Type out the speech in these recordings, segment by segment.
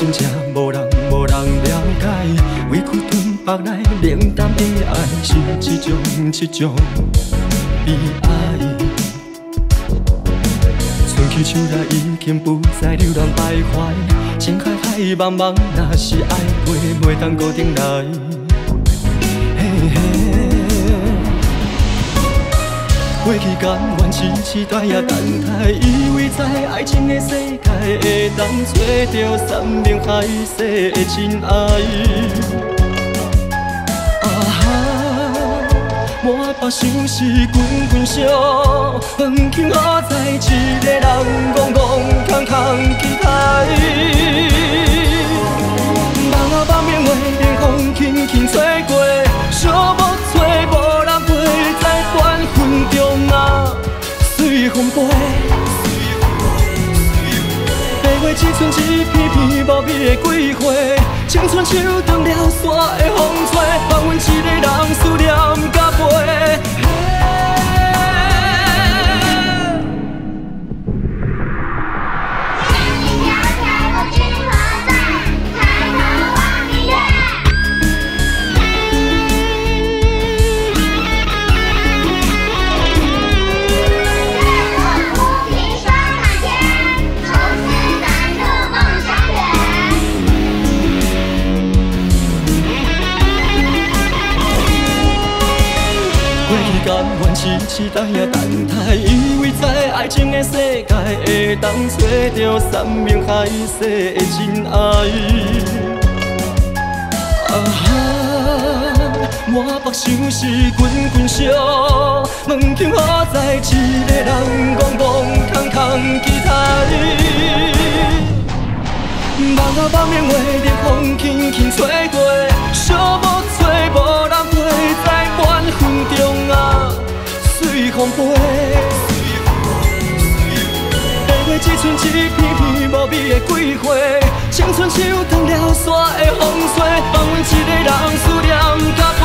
真正无人了解，委屈吞腹来冷淡的爱，是一种悲哀。春去秋来，已经不再流连徘徊，情海海茫茫，若是爱过，袂当固定来。过去甘愿期待也等待，以为在爱情的世界会当找到山盟海誓的真爱。啊哈，满腹想是滚烧，远近好在一个人戆戆空空期待。梦啊梦眠话，冷风轻轻吹过，想要找无人陪，在缘分中啊随风飞。白月只剩一片片无味的桂花，青春树断了线的风吹，放阮一个人思念甲飞。甘愿期待也等待，以为在爱情的世界会当找到山盟海誓的真爱。啊哈，满腹想是滚烧，问情何在？一个人戆戆空空期待。梦啊梦眠话，冷风轻轻吹过，想要找无人陪，在缘分中啊随风飞。白月只剩一片片无味的桂花，青春树断了线的风吹，放阮一个人思念甲飞。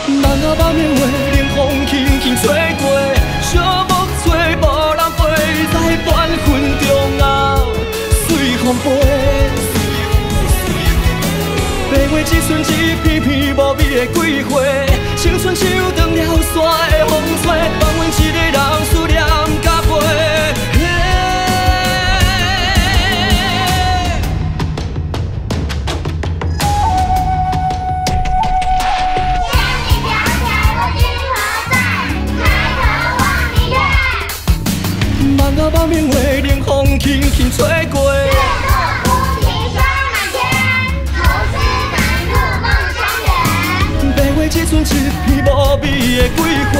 梦啊梦眠话，冷风轻轻吹过，想要找无人陪，在缘分中啊随风飞。白月只剩一片片无味的桂花，青春树断了线的风吹，放阮一个人思念甲飞。梦啊梦眠话，冷风轻轻吹过。月落乌啼霜满天，从此赶路梦相远。白月只剩一片无味的桂花，